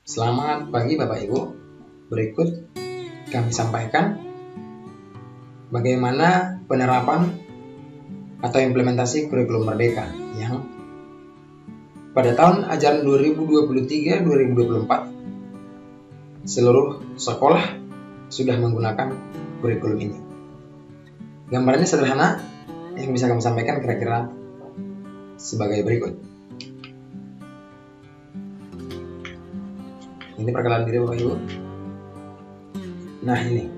Selamat pagi Bapak Ibu. Berikut kami sampaikan bagaimana penerapan atau implementasi kurikulum Merdeka yang pada tahun ajaran 2023-2024 seluruh sekolah sudah menggunakan kurikulum ini. Gambarannya sederhana, yang bisa kami sampaikan kira-kira sebagai berikut. Ini perkenalan diri Bapak Ibu. Nah ini,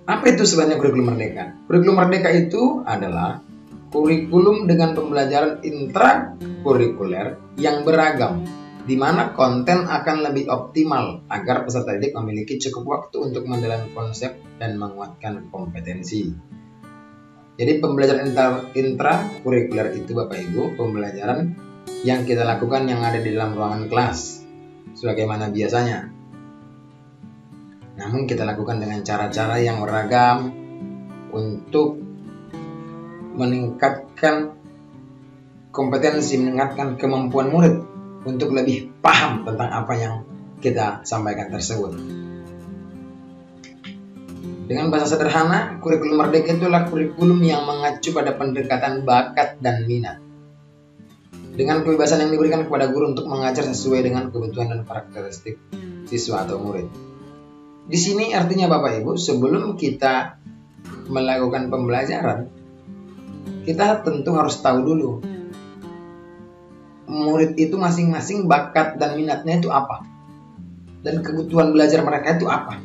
apa itu sebenarnya kurikulum Merdeka? Kurikulum Merdeka itu adalah kurikulum dengan pembelajaran intrakurikuler yang beragam, di mana konten akan lebih optimal agar peserta didik memiliki cukup waktu untuk mendalami konsep dan menguatkan kompetensi. Jadi pembelajaran intrakurikuler itu Bapak Ibu, pembelajaran yang kita lakukan yang ada di dalam ruangan kelas sebagaimana biasanya. Namun kita lakukan dengan cara-cara yang beragam untuk meningkatkan kompetensi, meningkatkan kemampuan murid untuk lebih paham tentang apa yang kita sampaikan tersebut. Dengan bahasa sederhana, kurikulum Merdeka itulah kurikulum yang mengacu pada pendekatan bakat dan minat, dengan kebebasan yang diberikan kepada guru untuk mengajar sesuai dengan kebutuhan dan karakteristik siswa atau murid. Di sini artinya Bapak Ibu, sebelum kita melakukan pembelajaran, kita tentu harus tahu dulu murid itu masing-masing bakat dan minatnya itu apa, dan kebutuhan belajar mereka itu apa.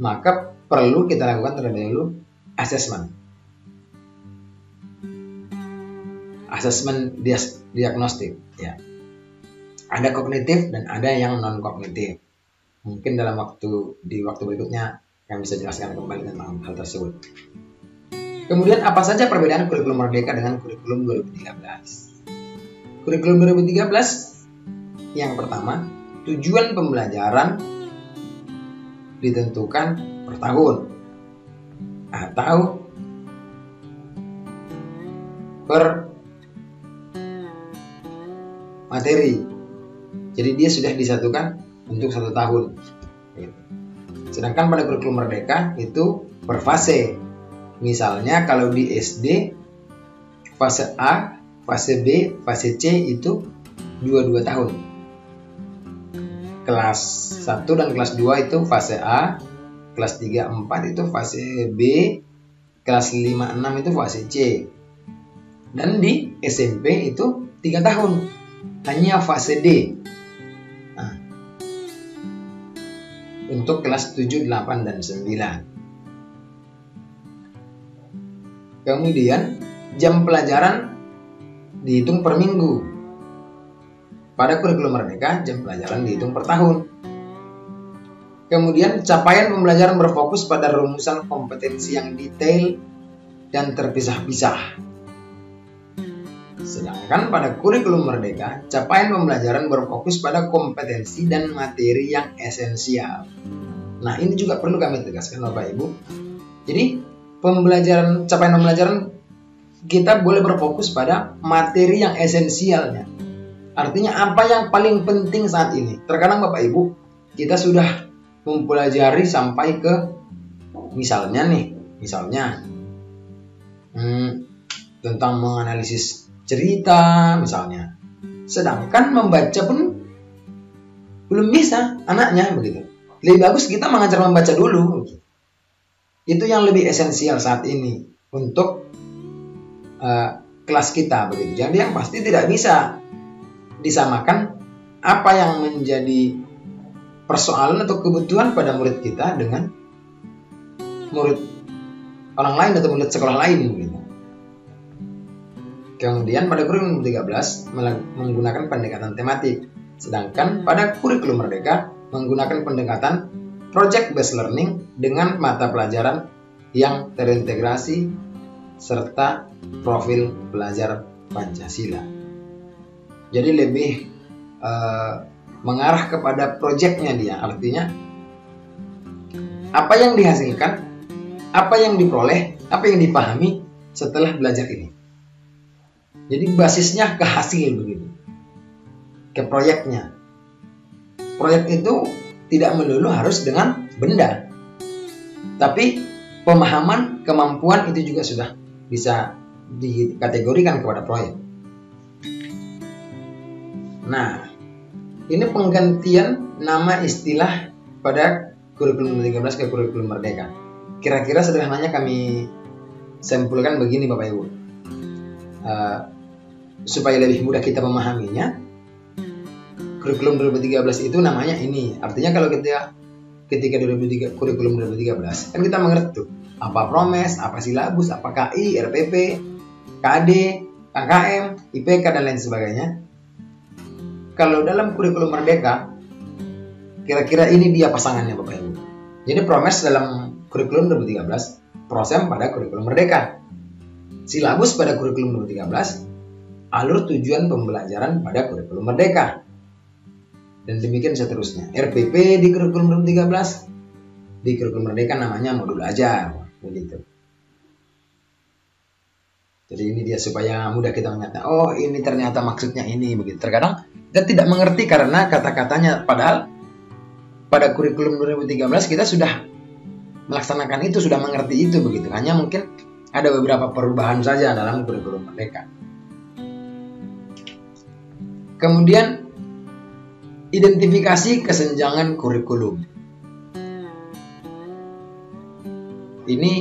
Maka perlu kita lakukan terlebih dahulu asesmen diagnostik, ya. Ada kognitif dan ada yang non kognitif. Mungkin dalam waktu berikutnya yang bisa jelaskan kembali tentang hal tersebut. Kemudian apa saja perbedaan kurikulum Merdeka dengan kurikulum 2013? Kurikulum 2013 yang pertama, tujuan pembelajaran ditentukan per tahun atau per materi. Jadi dia sudah disatukan untuk 1 tahun. Sedangkan pada kurikulum Merdeka itu per fase. Misalnya kalau di SD fase A, fase B, fase C itu 2 tahun. Kelas 1 dan kelas 2 itu fase A, kelas 3, 4 itu fase B, kelas 5, 6 itu fase C. Dan di SMP itu 3 tahun. Hanya fase D. Nah, untuk kelas 7, 8, dan 9. Kemudian jam pelajaran dihitung per minggu. Pada kurikulum Merdeka jam pelajaran dihitung per tahun. Kemudian capaian pembelajaran berfokus pada rumusan kompetensi yang detail dan terpisah-pisah. Sedangkan pada kurikulum Merdeka, capaian pembelajaran berfokus pada kompetensi dan materi yang esensial. Nah, ini juga perlu kami tegaskan Bapak Ibu. Jadi, capaian pembelajaran kita boleh berfokus pada materi yang esensialnya. Artinya apa yang paling penting saat ini. Terkadang Bapak Ibu, kita sudah mempelajari sampai ke misalnya tentang menganalisis cerita misalnya. Sedangkan membaca pun belum bisa anaknya begitu. Lebih bagus kita mengajar membaca dulu. Itu yang lebih esensial saat ini untuk kelas kita begitu. Jadi yang pasti tidak bisa disamakan apa yang menjadi persoalan atau kebutuhan pada murid kita dengan murid orang lain atau murid sekolah lain begitu. Kemudian pada kurikulum 13 menggunakan pendekatan tematik, sedangkan pada kurikulum Merdeka menggunakan pendekatan project based learning dengan mata pelajaran yang terintegrasi serta profil belajar Pancasila. Jadi lebih mengarah kepada projectnya dia, artinya apa yang dihasilkan, apa yang diperoleh, apa yang dipahami setelah belajar ini. Jadi basisnya ke hasil begitu, ke proyeknya. proyek itu tidak melulu harus dengan benda, tapi pemahaman, kemampuan itu juga sudah bisa dikategorikan kepada proyek. Nah, ini penggantian nama istilah pada kurikulum 13 ke kurikulum merdeka. Kira-kira sederhananya kami simpulkan begini Bapak Ibu. Supaya lebih mudah kita memahaminya, kurikulum 2013 itu namanya ini. Artinya kalau ketika kurikulum 2013 kan kita mengerti tuh apa promes, apa silabus, apa KI, RPP, KD, KKM, IPK dan lain sebagainya. Kalau dalam kurikulum merdeka, kira-kira ini dia pasangannya Bapak Ibu. Jadi promes dalam kurikulum 2013, prosem pada kurikulum merdeka. Silabus pada kurikulum 2013, alur tujuan pembelajaran pada kurikulum merdeka. Dan demikian seterusnya. RPP di kurikulum 2013, di kurikulum merdeka namanya modul ajar, begitu. Jadi ini dia supaya mudah kita mengerti. Oh, ini ternyata maksudnya ini begitu. Terkadang kita tidak mengerti karena kata-katanya, padahal pada kurikulum 2013 kita sudah melaksanakan itu, sudah mengerti itu begitu. Hanya mungkin ada beberapa perubahan saja dalam kurikulum merdeka. Kemudian identifikasi kesenjangan kurikulum. Ini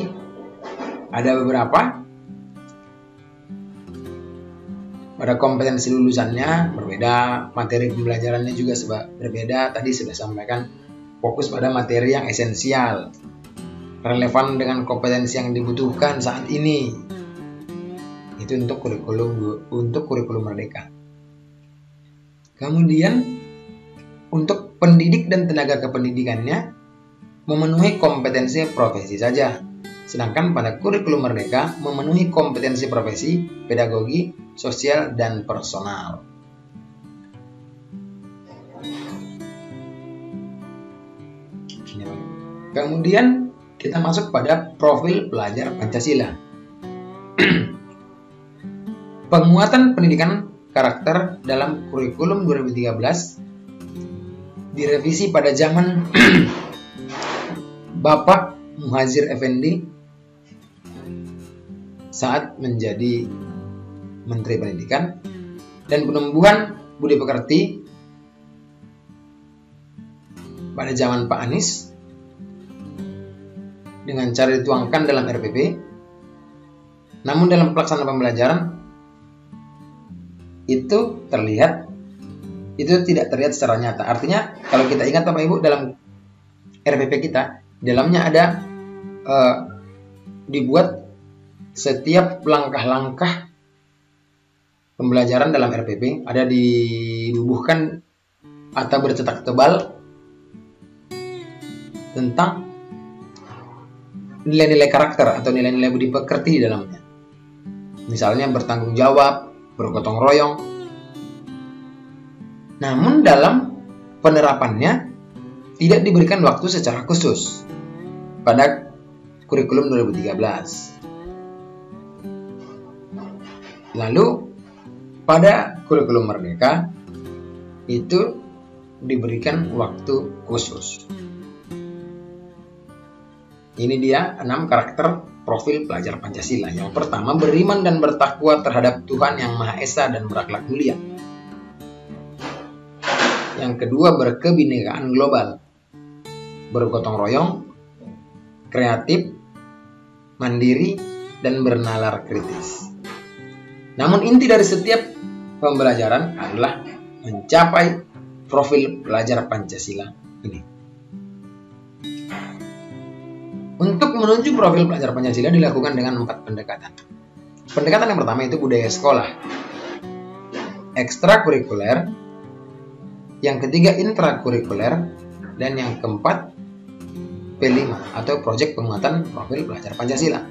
ada beberapa. Pada kompetensi lulusannya berbeda, materi pembelajarannya juga berbeda. Tadi sudah sampaikan, fokus pada materi yang esensial, relevan dengan kompetensi yang dibutuhkan saat ini. Itu untuk kurikulum merdeka. Kemudian untuk pendidik dan tenaga kependidikannya memenuhi kompetensi profesi saja. Sedangkan pada kurikulum merdeka memenuhi kompetensi profesi, pedagogi, sosial, dan personal. Kemudian kita masuk pada profil pelajar Pancasila. Penguatan pendidikan karakter dalam kurikulum 2013 direvisi pada zaman Bapak Muhadjir Effendi saat menjadi Menteri Pendidikan, dan penumbuhan budi pekerti pada zaman Pak Anies dengan cara dituangkan dalam RPP. Namun dalam pelaksanaan pembelajaran itu tidak terlihat secara nyata. Artinya kalau kita ingat Bapak Ibu, dalam RPP kita dalamnya ada dibuat setiap langkah-langkah pembelajaran dalam RPP, ada dibubuhkan atau bercetak tebal tentang nilai-nilai karakter atau nilai-nilai budi pekerti di dalamnya. Misalnya bertanggung jawab, bergotong royong. Namun dalam penerapannya tidak diberikan waktu secara khusus pada kurikulum 2013. Lalu pada kurikulum merdeka itu diberikan waktu khusus. Ini dia 6 karakter profil pelajar Pancasila. Yang pertama, beriman dan bertakwa terhadap Tuhan Yang Maha Esa dan berakhlak mulia. Yang kedua, berkebinekaan global, bergotong royong, kreatif, mandiri, dan bernalar kritis. Namun inti dari setiap pembelajaran adalah mencapai profil pelajar Pancasila ini. Untuk menuju profil pelajar Pancasila dilakukan dengan 4 pendekatan. Pendekatan yang pertama itu budaya sekolah, ekstrakurikuler, yang ketiga intrakurikuler, dan yang keempat P5 atau proyek penguatan profil pelajar Pancasila.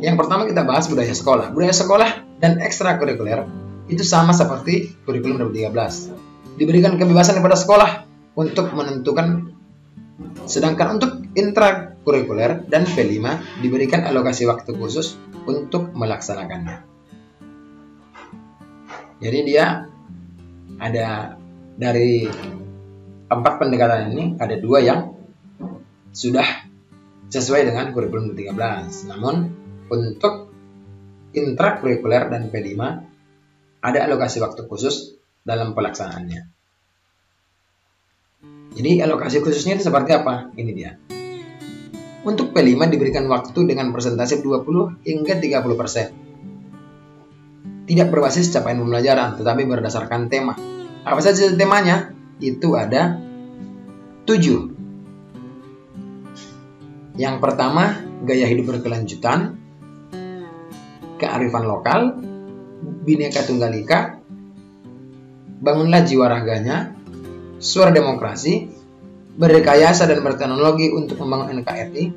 Yang pertama kita bahas budaya sekolah. Budaya sekolah dan ekstrakurikuler itu sama seperti kurikulum 2013. Diberikan kebebasan kepada sekolah untuk menentukan, sedangkan untuk intrakurikuler dan P5 diberikan alokasi waktu khusus untuk melaksanakannya. Jadi dia ada Dari 4 pendekatan ini ada 2 yang sudah sesuai dengan kurikulum 13. Namun untuk intrakurikuler dan P5 ada alokasi waktu khusus dalam pelaksanaannya. Jadi alokasi khususnya itu seperti apa? Ini dia. Untuk P5 diberikan waktu dengan persentase 20 hingga 30%. Tidak berbasis capaian pembelajaran, tetapi berdasarkan tema. Apa saja temanya? Itu ada 7. Yang pertama, gaya hidup berkelanjutan, kearifan lokal, Bhinneka Tunggal Ika, bangunlah jiwa raganya, suara demokrasi, berrekayasa dan berteknologi untuk membangun NKRI,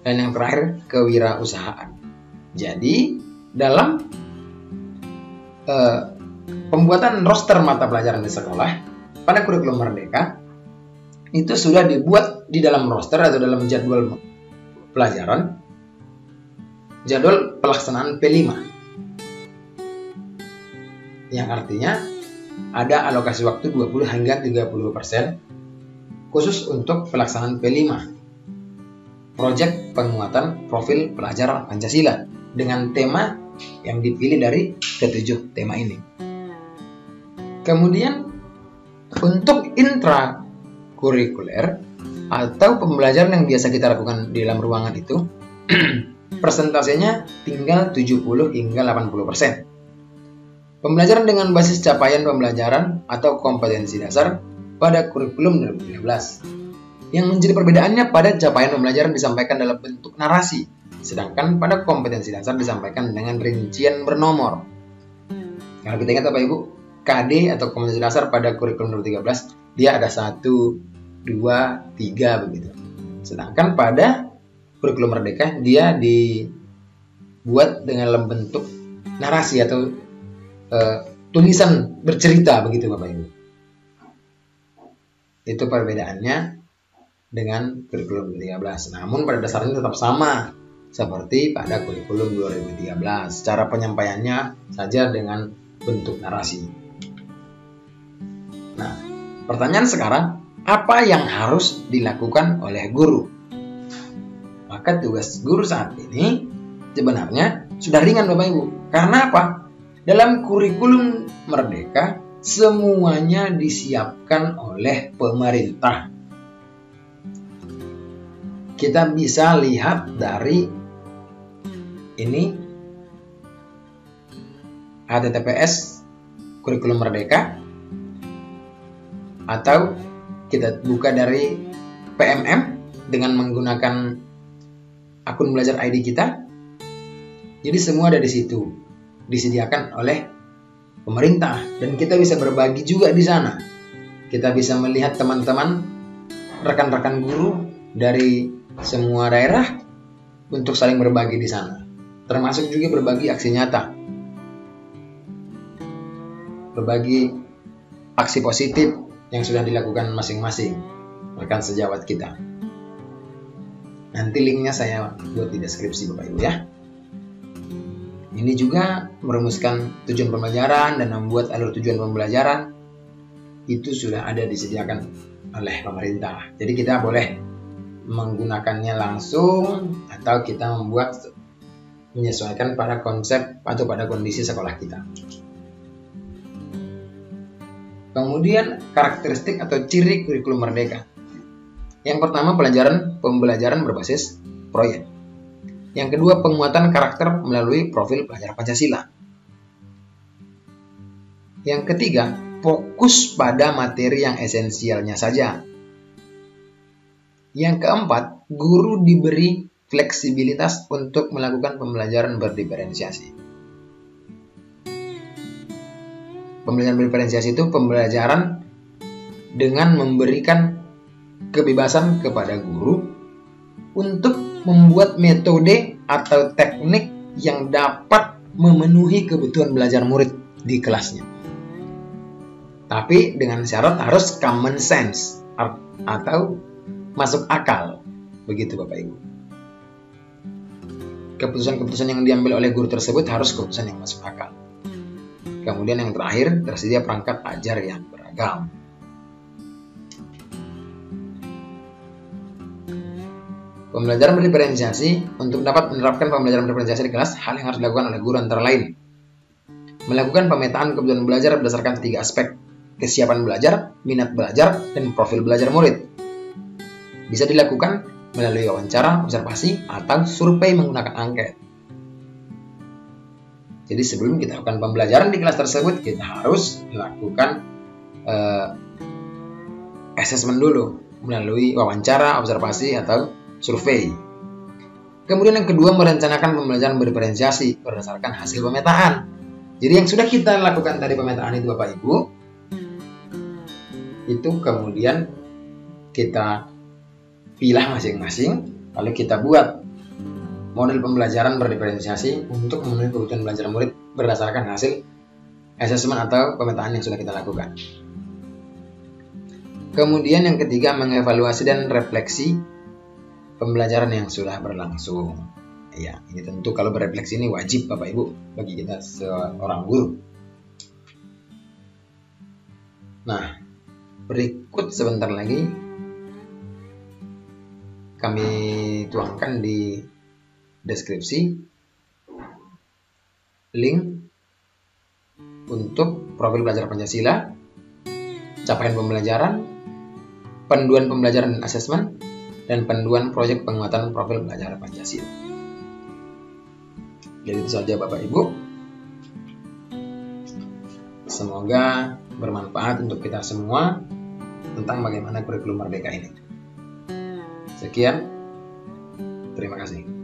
dan yang terakhir, kewirausahaan. Jadi, dalam pembuatan roster mata pelajaran di sekolah, pada kurikulum Merdeka, itu sudah dibuat di dalam roster atau dalam jadwal pelajaran, jadwal pelaksanaan P5, yang artinya ada alokasi waktu 20 hingga 30% khusus untuk pelaksanaan P5, proyek penguatan profil pelajar Pancasila, dengan tema yang dipilih dari ke-7 tema ini. Kemudian untuk intrakurikuler atau pembelajaran yang biasa kita lakukan di dalam ruangan itu, persentasenya tinggal 70 hingga 80%. Pembelajaran dengan basis capaian pembelajaran atau kompetensi dasar pada kurikulum 2013. Yang menjadi perbedaannya, pada capaian pembelajaran disampaikan dalam bentuk narasi, sedangkan pada kompetensi dasar disampaikan dengan rincian bernomor. Kalau kita ingat Bapak Ibu, KD atau kompetensi dasar pada kurikulum 2013, dia ada 1, 2, 3 begitu. Sedangkan pada kurikulum Merdeka dia dibuat dengan dalam bentuk narasi atau tulisan bercerita begitu Bapak Ibu. Itu perbedaannya dengan kurikulum 2013. Namun pada dasarnya tetap sama seperti pada kurikulum 2013. Cara penyampaiannya saja dengan bentuk narasi. Nah, pertanyaan sekarang, apa yang harus dilakukan oleh guru? Maka tugas guru saat ini sebenarnya sudah ringan Bapak Ibu. Karena apa? Dalam kurikulum Merdeka semuanya disiapkan oleh pemerintah. Kita bisa lihat dari ini https kurikulum Merdeka, atau kita buka dari PMM dengan menggunakan akun belajar ID kita. Jadi semua ada di situ, disediakan oleh pemerintah, dan kita bisa berbagi juga di sana. Kita bisa melihat teman-teman, rekan-rekan guru dari semua daerah untuk saling berbagi di sana. Termasuk juga berbagi aksi nyata, berbagi aksi positif yang sudah dilakukan masing-masing rekan sejawat kita. Nanti linknya saya buat di deskripsi Bapak Ibu ya. Ini juga merumuskan tujuan pembelajaran dan membuat alur tujuan pembelajaran itu sudah ada disediakan oleh pemerintah. Jadi kita boleh menggunakannya langsung atau kita menyesuaikan pada konsep atau pada kondisi sekolah kita. Kemudian karakteristik atau ciri kurikulum Merdeka. Yang pertama, pembelajaran berbasis proyek. Yang kedua, penguatan karakter melalui profil pelajar Pancasila. Yang ketiga, fokus pada materi yang esensialnya saja. Yang keempat, guru diberi fleksibilitas untuk melakukan pembelajaran berdiferensiasi. Pembelajaran berdiferensiasi itu pembelajaran dengan memberikan kebebasan kepada guru untuk membuat metode atau teknik yang dapat memenuhi kebutuhan belajar murid di kelasnya. Tapi dengan syarat harus common sense atau masuk akal. Begitu Bapak Ibu. Keputusan-keputusan yang diambil oleh guru tersebut harus keputusan yang masuk akal. Kemudian yang terakhir, tersedia perangkat ajar yang beragam. Pembelajaran berdiferensiasi. Untuk dapat menerapkan pembelajaran berdiferensiasi di kelas, hal yang harus dilakukan oleh guru antara lain: melakukan pemetaan kebutuhan belajar berdasarkan 3 aspek: kesiapan belajar, minat belajar, dan profil belajar murid. Bisa dilakukan melalui wawancara, observasi, atau survei menggunakan angket. Jadi sebelum kita lakukan pembelajaran di kelas tersebut, kita harus melakukan assessment dulu melalui wawancara, observasi, atau survei. Kemudian yang kedua, merencanakan pembelajaran berdiferensiasi berdasarkan hasil pemetaan. Jadi yang sudah kita lakukan tadi pemetaan itu Bapak Ibu, itu kemudian kita pilah masing-masing, lalu kita buat model pembelajaran berdiferensiasi untuk memenuhi kebutuhan belajar murid berdasarkan hasil assessment atau pemetaan yang sudah kita lakukan. Kemudian yang ketiga, mengevaluasi dan refleksi pembelajaran yang sudah berlangsung. Ya, ini tentu kalau berefleksi ini wajib Bapak Ibu bagi kita seorang guru. Nah, berikut sebentar lagi kami tuangkan di deskripsi link untuk profil belajar Pancasila, capaian pembelajaran, panduan pembelajaran dan asesmen, dan panduan proyek penguatan profil belajar Pancasila. Jadi itu saja Bapak Ibu. Semoga bermanfaat untuk kita semua tentang bagaimana kurikulum merdeka ini. Sekian, terima kasih.